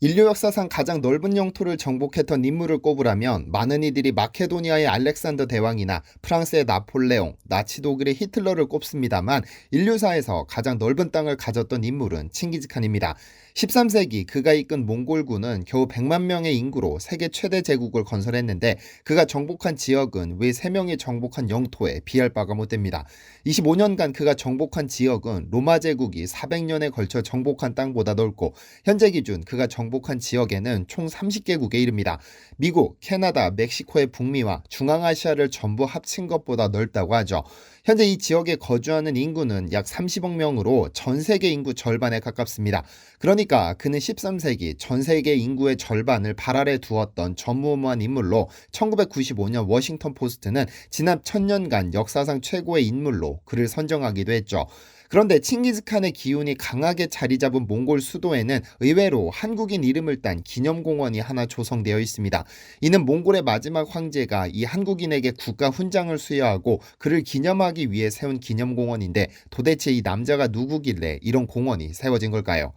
인류 역사상 가장 넓은 영토를 정복했던 인물을 꼽으라면 많은 이들이 마케도니아의 알렉산더 대왕이나 프랑스의 나폴레옹, 나치 독일의 히틀러를 꼽습니다만 인류사에서 가장 넓은 땅을 가졌던 인물은 칭기즈칸입니다. 13세기 그가 이끈 몽골군은 겨우 100만 명의 인구로 세계 최대 제국을 건설했는데 그가 정복한 지역은 왜 3명이 정복한 영토에 비할 바가 못됩니다. 25년간 그가 정복한 지역은 로마 제국이 400년에 걸쳐 정복한 땅보다 넓고 현재 기준 그가 정복한 지역에는 총 30개국에 이릅니다. 미국, 캐나다, 멕시코의 북미와 중앙아시아를 전부 합친 것보다 넓다고 하죠. 현재 이 지역에 거주하는 인구는 약 30억 명으로 전 세계 인구 절반에 가깝습니다. 그러니까 그는 13세기 전 세계 인구의 절반을 발 아래 두었던 전무후무한 인물로 1995년 워싱턴 포스트는 지난 1000년간 역사상 최고의 인물로 그를 선정하기도 했죠. 그런데 칭기즈칸의 기운이 강하게 자리 잡은 몽골 수도에는 의외로 한국인 이름을 딴 기념공원이 하나 조성되어 있습니다. 이는 몽골의 마지막 황제가 이 한국인에게 국가 훈장을 수여하고 그를 기념하기 위해 세운 기념공원인데 도대체 이 남자가 누구길래 이런 공원이 세워진 걸까요?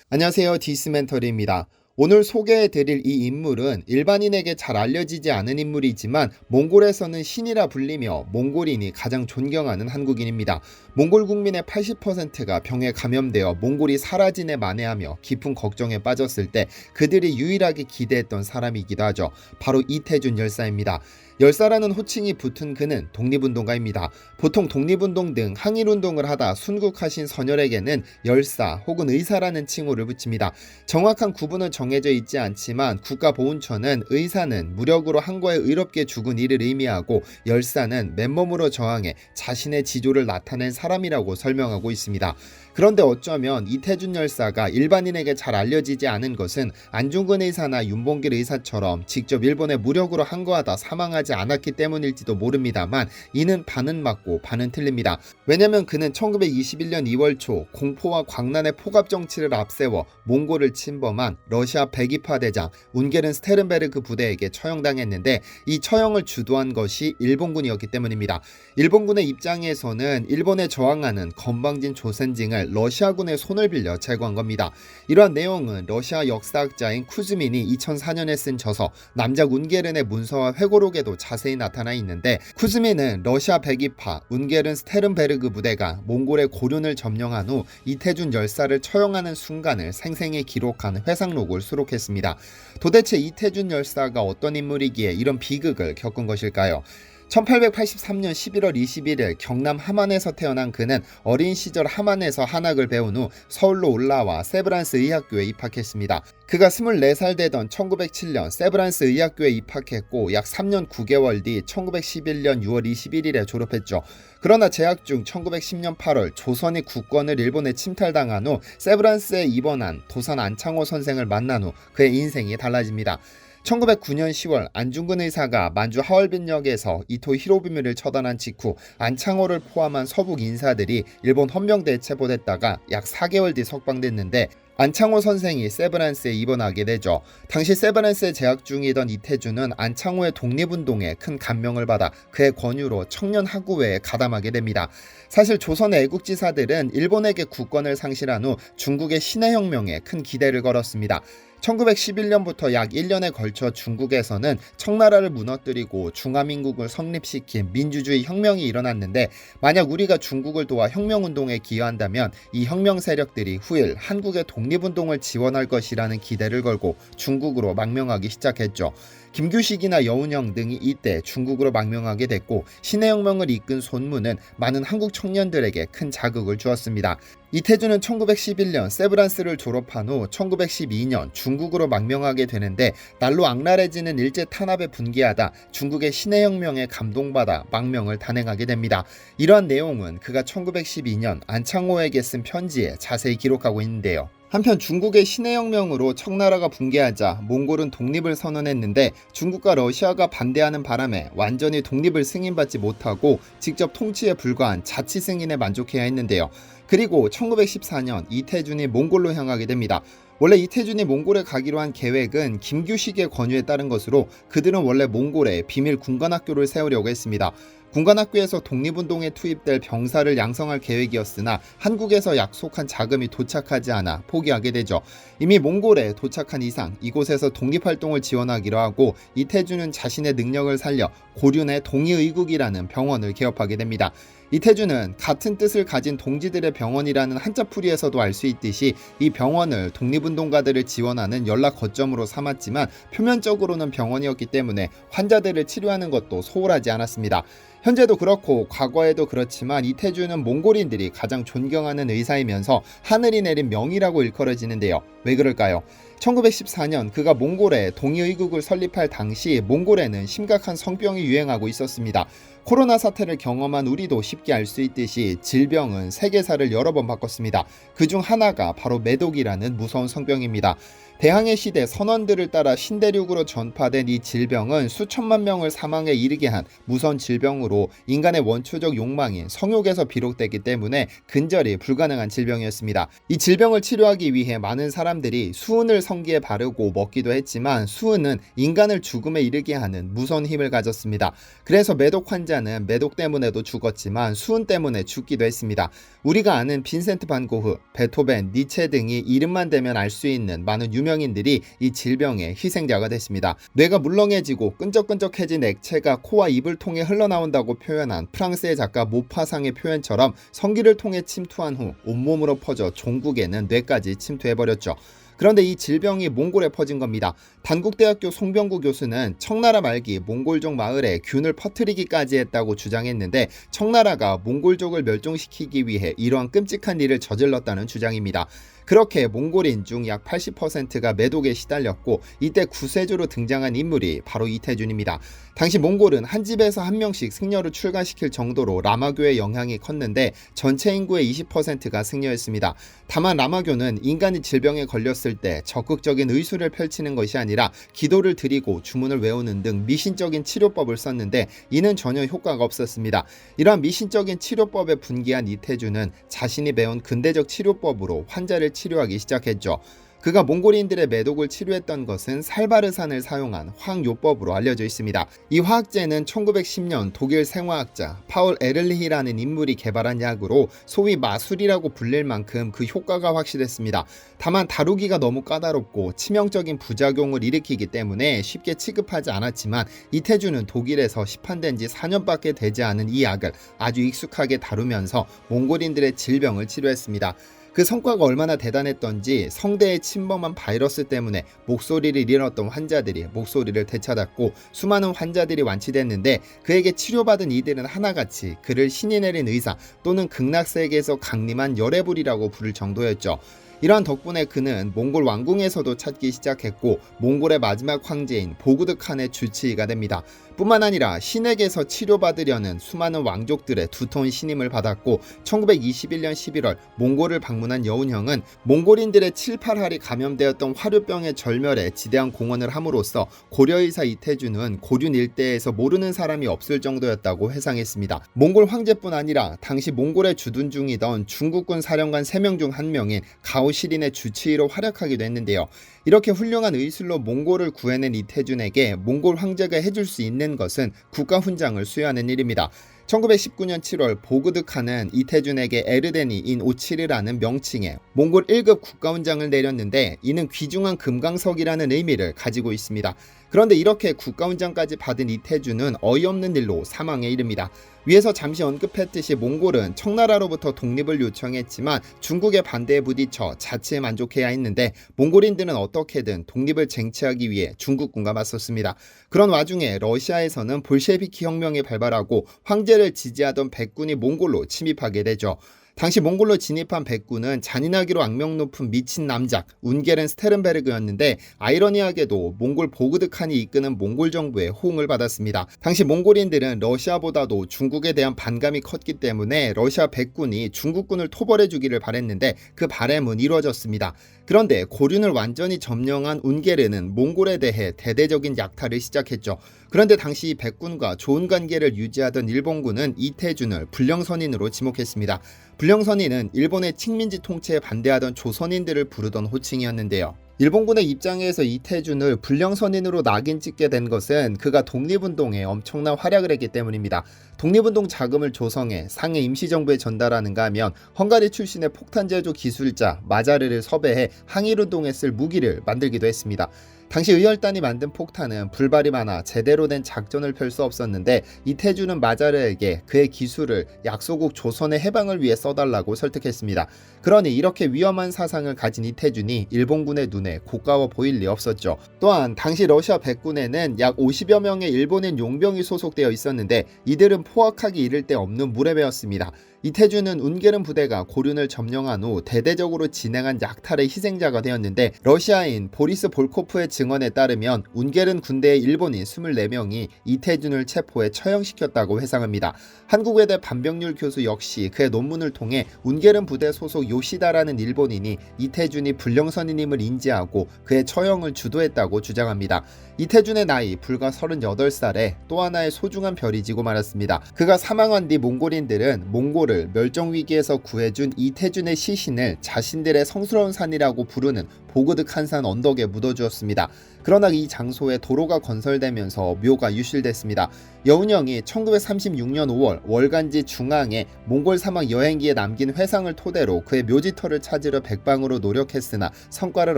안녕하세요, 디스멘터리입니다. 오늘 소개해드릴 이 인물은 일반인에게 잘 알려지지 않은 인물이지만 몽골에서는 신이라 불리며 몽골인이 가장 존경하는 한국인입니다. 몽골 국민의 80%가 병에 감염되어 몽골이 사라지네 만회하며 깊은 걱정에 빠졌을 때 그들이 유일하게 기대했던 사람이기도 하죠. 바로 이태준 열사입니다. 열사라는 호칭이 붙은 그는 독립운동가입니다. 보통 독립운동 등 항일운동을 하다 순국하신 선열에게는 열사 혹은 의사라는 칭호를 붙입니다. 정확한 구분은 정해져 있지 않지만 국가보훈처는 의사는 무력으로 한 거에 의롭게 죽은 이를 의미하고 열사는 맨몸으로 저항해 자신의 지조를 나타낸 사람이라고 설명하고 있습니다. 그런데 어쩌면 이태준 열사가 일반인에게 잘 알려지지 않은 것은 안중근 의사나 윤봉길 의사처럼 직접 일본에 무력으로 항거하다 사망하지 않았기 때문일지도 모릅니다만 이는 반은 맞고 반은 틀립니다. 왜냐면 그는 1921년 2월 초 공포와 광란의 포갑 정치를 앞세워 몽골을 침범한 러시아 백이파 대장 운게른 스테른베르크 부대에게 처형당했는데 이 처형을 주도한 것이 일본군이었기 때문입니다. 일본군의 입장에서는 일본에 저항하는 건방진 조센징을 러시아군의 손을 빌려 제거한 겁니다. 이러한 내용은 러시아 역사학자인 쿠즈민이 2004년에 쓴 저서 남작 운게른의 문서와 회고록에도 자세히 나타나 있는데 쿠즈민은 러시아 백이파 운게른 스테른베르크 부대가 몽골의 고륜을 점령한 후 이태준 열사를 처형하는 순간을 생생히 기록한 회상록을 수록했습니다. 도대체 이태준 열사가 어떤 인물이기에 이런 비극을 겪은 것일까요? 1883년 11월 21일 경남 함안에서 태어난 그는 어린 시절 함안에서 한학을 배운 후 서울로 올라와 세브란스 의학교에 입학했습니다. 그가 24살 되던 1907년 세브란스 의학교에 입학했고 약 3년 9개월 뒤 1911년 6월 21일에 졸업했죠. 그러나 재학 중 1910년 8월 조선이 국권을 일본에 침탈당한 후 세브란스에 입원한 도산 안창호 선생을 만난 후 그의 인생이 달라집니다. 1909년 10월 안중근 의사가 만주 하얼빈역에서 이토 히로부미를 처단한 직후 안창호를 포함한 서북 인사들이 일본 헌병대에 체포됐다가 약 4개월 뒤 석방됐는데 안창호 선생이 세브란스에 입원하게 되죠. 당시 세브란스에 재학 중이던 이태준은 안창호의 독립운동에 큰 감명을 받아 그의 권유로 청년 학우회에 가담하게 됩니다. 사실 조선의 애국지사들은 일본에게 국권을 상실한 후 중국의 신해혁명에 큰 기대를 걸었습니다. 1911년부터 약 1년에 걸쳐 중국에서는 청나라를 무너뜨리고 중화민국을 성립시킨 민주주의 혁명이 일어났는데 만약 우리가 중국을 도와 혁명운동에 기여한다면 이 혁명 세력들이 후일 한국의 독립운동을 지원할 것이라는 기대를 걸고 중국으로 망명하기 시작했죠. 김규식이나 여운형 등이 이때 중국으로 망명하게 됐고 신해혁명을 이끈 손문은 많은 한국 청년들에게 큰 자극을 주었습니다. 이태준은 1911년 세브란스를 졸업한 후 1912년 중국으로 망명하게 되는데 날로 악랄해지는 일제 탄압에 분개하다 중국의 신해혁명에 감동받아 망명을 단행하게 됩니다. 이러한 내용은 그가 1912년 안창호에게 쓴 편지에 자세히 기록하고 있는데요. 한편 중국의 신해혁명으로 청나라가 붕괴하자 몽골은 독립을 선언했는데 중국과 러시아가 반대하는 바람에 완전히 독립을 승인받지 못하고 직접 통치에 불과한 자치 승인에 만족해야 했는데요. 그리고 1914년 이태준이 몽골로 향하게 됩니다. 원래 이태준이 몽골에 가기로 한 계획은 김규식의 권유에 따른 것으로 그들은 원래 몽골에 비밀 군관학교를 세우려고 했습니다. 군관학교에서 독립운동에 투입될 병사를 양성할 계획이었으나 한국에서 약속한 자금이 도착하지 않아 포기하게 되죠. 이미 몽골에 도착한 이상 이곳에서 독립활동을 지원하기로 하고 이태준은 자신의 능력을 살려 고륜의 동의의국이라는 병원을 개업하게 됩니다. 이태준은 같은 뜻을 가진 동지들의 병원이라는 한자풀이에서도 알 수 있듯이 이 병원을 독립운동가들을 지원하는 연락 거점으로 삼았지만 표면적으로는 병원이었기 때문에 환자들을 치료하는 것도 소홀하지 않았습니다. 현재도 그렇고 과거에도 그렇지만 이태준은 몽골인들이 가장 존경하는 의사이면서 하늘이 내린 명의라고 일컬어지는데요. 왜 그럴까요? 1914년 그가 몽골에 동의의국을 설립할 당시 몽골에는 심각한 성병이 유행하고 있었습니다. 코로나 사태를 경험한 우리도 쉽게 알 수 있듯이 질병은 세계사를 여러 번 바꿨습니다. 그중 하나가 바로 매독이라는 무서운 성병입니다. 대항해 시대 선원들을 따라 신대륙으로 전파된 이 질병은 수천만 명을 사망에 이르게 한 무서운 질병으로 인간의 원초적 욕망인 성욕에서 비롯됐기 때문에 근절이 불가능한 질병이었습니다. 이 질병을 치료하기 위해 많은 사람들이 수은을 성기에 바르고 먹기도 했지만 수은은 인간을 죽음에 이르게 하는 무서운 힘을 가졌습니다. 그래서 매독 환자는 매독 때문에도 죽었지만 수은 때문에 죽기도 했습니다. 우리가 아는 빈센트 반 고흐, 베토벤, 니체 등이 이름만 대면 알 수 있는 많은 유명인들이 이 질병의 희생자가 됐습니다. 뇌가 물렁해지고 끈적끈적해진 액체가 코와 입을 통해 흘러나온다고 표현한 프랑스의 작가 모파상의 표현처럼 성기를 통해 침투한 후 온몸으로 퍼져 종국에는 뇌까지 침투해버렸죠. 그런데 이 질병이 몽골에 퍼진 겁니다. 단국대학교 송병구 교수는 청나라 말기 몽골족 마을에 균을 퍼뜨리기까지 했다고 주장했는데 청나라가 몽골족을 멸종시키기 위해 이러한 끔찍한 일을 저질렀다는 주장입니다. 그렇게 몽골인 중 약 80%가 매독에 시달렸고 이때 구세주로 등장한 인물이 바로 이태준입니다. 당시 몽골은 한 집에서 한 명씩 승려를 출가시킬 정도로 라마교의 영향이 컸는데 전체 인구의 20%가 승려였습니다. 다만 라마교는 인간이 질병에 걸렸을 때 적극적인 의술을 펼치는 것이 아니라 기도를 드리고 주문을 외우는 등 미신적인 치료법을 썼는데 이는 전혀 효과가 없었습니다. 이러한 미신적인 치료법에 분개한 이태준은 자신이 배운 근대적 치료법으로 환자를 치료하기 시작했죠. 그가 몽골인들의 매독을 치료했던 것은 살바르산을 사용한 화학요법으로 알려져 있습니다. 이 화학제는 1910년 독일 생화학자 파울 에를리히라는 인물이 개발한 약으로 소위 마술이라고 불릴 만큼 그 효과가 확실했습니다. 다만 다루기가 너무 까다롭고 치명적인 부작용을 일으키기 때문에 쉽게 취급하지 않았지만 이태준은 독일에서 시판된 지 4년밖에 되지 않은 이 약을 아주 익숙하게 다루면서 몽골인들의 질병을 치료했습니다. 그 성과가 얼마나 대단했던지 성대에 침범한 바이러스 때문에 목소리를 잃었던 환자들이 목소리를 되찾았고 수많은 환자들이 완치됐는데 그에게 치료받은 이들은 하나같이 그를 신이 내린 의사 또는 극락세계에서 강림한 열애불이라고 부를 정도였죠. 이러한 덕분에 그는 몽골 왕궁에서도 찾기 시작했고 몽골의 마지막 황제인 보그드칸의 주치의가 됩니다. 뿐만 아니라 신에게서 치료받으려는 수많은 왕족들의 두터운 신임을 받았고 1921년 11월 몽골을 방문한 여운형은 몽골인들의 7, 8할이 감염되었던 화류병의 절멸에 지대한 공헌을 함으로써 고려의사 이태준은 고륜 일대에서 모르는 사람이 없을 정도였다고 회상했습니다. 몽골 황제뿐 아니라 당시 몽골에 주둔 중이던 중국군 사령관 3명 중 1명인 가오시린의 주치의로 활약하기도 했는데요. 이렇게 훌륭한 의술로 몽골을 구해낸 이태준에게 몽골 황제가 해줄 수 있는 것은 국가훈장을 수여하는 일입니다. 1919년 7월 보그드칸은 이태준에게 에르데니 인 오치르라는 명칭의 몽골 1급 국가훈장을 내렸는데 이는 귀중한 금강석이라는 의미를 가지고 있습니다. 그런데 이렇게 국가훈장까지 받은 이태준은 어이없는 일로 사망에 이릅니다. 위에서 잠시 언급했듯이 몽골은 청나라로부터 독립을 요청했지만 중국의 반대에 부딪혀 자치에 만족해야 했는데 몽골인들은 어떻게든 독립을 쟁취하기 위해 중국군과 맞섰습니다. 그런 와중에 러시아에서는 볼셰비키 혁명이 발발하고 황제를 지지하던 백군이 몽골로 침입하게 되죠. 당시 몽골로 진입한 백군은 잔인하기로 악명 높은 미친 남작 운게른 스테른베르그였는데 아이러니하게도 몽골 보그드칸이 이끄는 몽골 정부의 호응을 받았습니다. 당시 몽골인들은 러시아보다도 중국에 대한 반감이 컸기 때문에 러시아 백군이 중국군을 토벌해주기를 바랬는데 그 바람은 이루어졌습니다. 그런데 고륜을 완전히 점령한 운게르는 몽골에 대해 대대적인 약탈을 시작했죠. 그런데 당시 백군과 좋은 관계를 유지하던 일본군은 이태준을 불령선인으로 지목했습니다. 불령선인은 일본의 식민지 통치에 반대하던 조선인들을 부르던 호칭이었는데요. 일본군의 입장에서 이태준을 불령선인으로 낙인 찍게 된 것은 그가 독립운동에 엄청난 활약을 했기 때문입니다. 독립운동 자금을 조성해 상해 임시정부에 전달하는가 하면 헝가리 출신의 폭탄 제조 기술자 마자르를 섭외해 항일운동에 쓸 무기를 만들기도 했습니다. 당시 의열단이 만든 폭탄은 불발이 많아 제대로 된 작전을 펼 수 없었는데 이태준은 마자르에게 그의 기술을 약소국 조선의 해방을 위해 써달라고 설득했습니다. 그러니 이렇게 위험한 사상을 가진 이태준이 일본군의 눈에 고가워 보일 리 없었죠. 또한 당시 러시아 백군에는 약 50여 명의 일본인 용병이 소속되어 있었는데 이들은 포악하기 이를 데 없는 무례배였습니다. 이태준은 운게른 부대가 고륜을 점령한 후 대대적으로 진행한 약탈의 희생자가 되었는데 러시아인 보리스 볼코프의 증언에 따르면 운게른 군대의 일본인 24명이 이태준을 체포해 처형시켰다고 회상합니다. 한국외대 반병률 교수 역시 그의 논문을 통해 운게른 부대 소속 요시다라는 일본인이 이태준이 불령선인임을 인지하고 그의 처형을 주도했다고 주장합니다. 이태준의 나이 불과 38살에 또 하나의 소중한 별이 지고 말았습니다. 그가 사망한 뒤 몽골인들은 몽골을 멸종위기에서 구해준 이태준의 시신을 자신들의 성스러운 산이라고 부르는 보그득 한산 언덕에 묻어주었습니다. 그러나 이 장소에 도로가 건설되면서 묘가 유실됐습니다. 여운형이 1936년 5월 월간지 중앙에 몽골 사막 여행기에 남긴 회상을 토대로 그의 묘지터를 찾으려 백방으로 노력했으나 성과를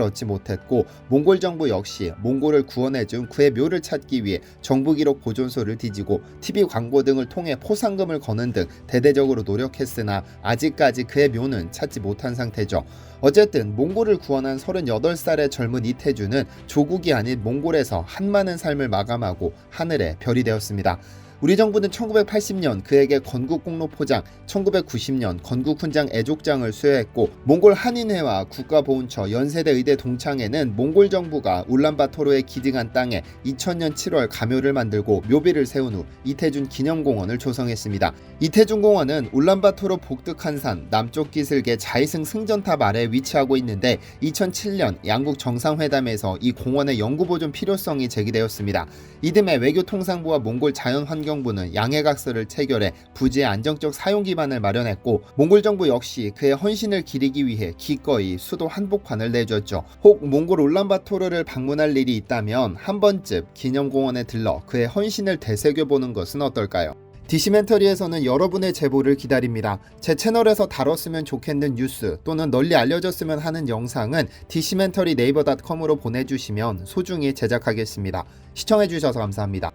얻지 못했고 몽골 정부 역시 몽골을 구원해준 그의 묘를 찾기 위해 정부기록 보존소를 뒤지고 TV 광고 등을 통해 포상금을 거는 등 대대적으로 노력했으나 아직까지 그의 묘는 찾지 못한 상태죠. 어쨌든 몽골을 구원한 38살의 젊은 이태준은 조국이 아닌 몽골에서 한많은 삶을 마감하고 하늘의 별이 되었습니다. 우리 정부는 1980년 그에게 건국공로포장, 1990년 건국훈장 애족장을 수여했고 몽골 한인회와 국가보훈처 연세대 의대 동창회는 몽골 정부가 울란바토르에 기증한 땅에 2000년 7월 가묘를 만들고 묘비를 세운 후 이태준 기념공원을 조성했습니다. 이태준 공원은 울란바토르 복득한산 남쪽 기슭의 자이승 승전탑 아래에 위치하고 있는데 2007년 양국 정상회담에서 이 공원의 영구보존 필요성이 제기되었습니다. 이듬해 외교통상부와 몽골 자연환경부는 양해각서를 체결해 부지의 안정적 사용 기반을 마련했고 몽골 정부 역시 그의 헌신을 기리기 위해 기꺼이 수도 한복판을 내줬죠. 혹 몽골 울란바토르를 방문할 일이 있다면 한 번쯤 기념공원에 들러 그의 헌신을 되새겨보는 것은 어떨까요? 디시멘터리에서는 여러분의 제보를 기다립니다. 제 채널에서 다뤘으면 좋겠는 뉴스 또는 널리 알려졌으면 하는 영상은 디시멘터리 네이버.com으로 보내주시면 소중히 제작하겠습니다. 시청해주셔서 감사합니다.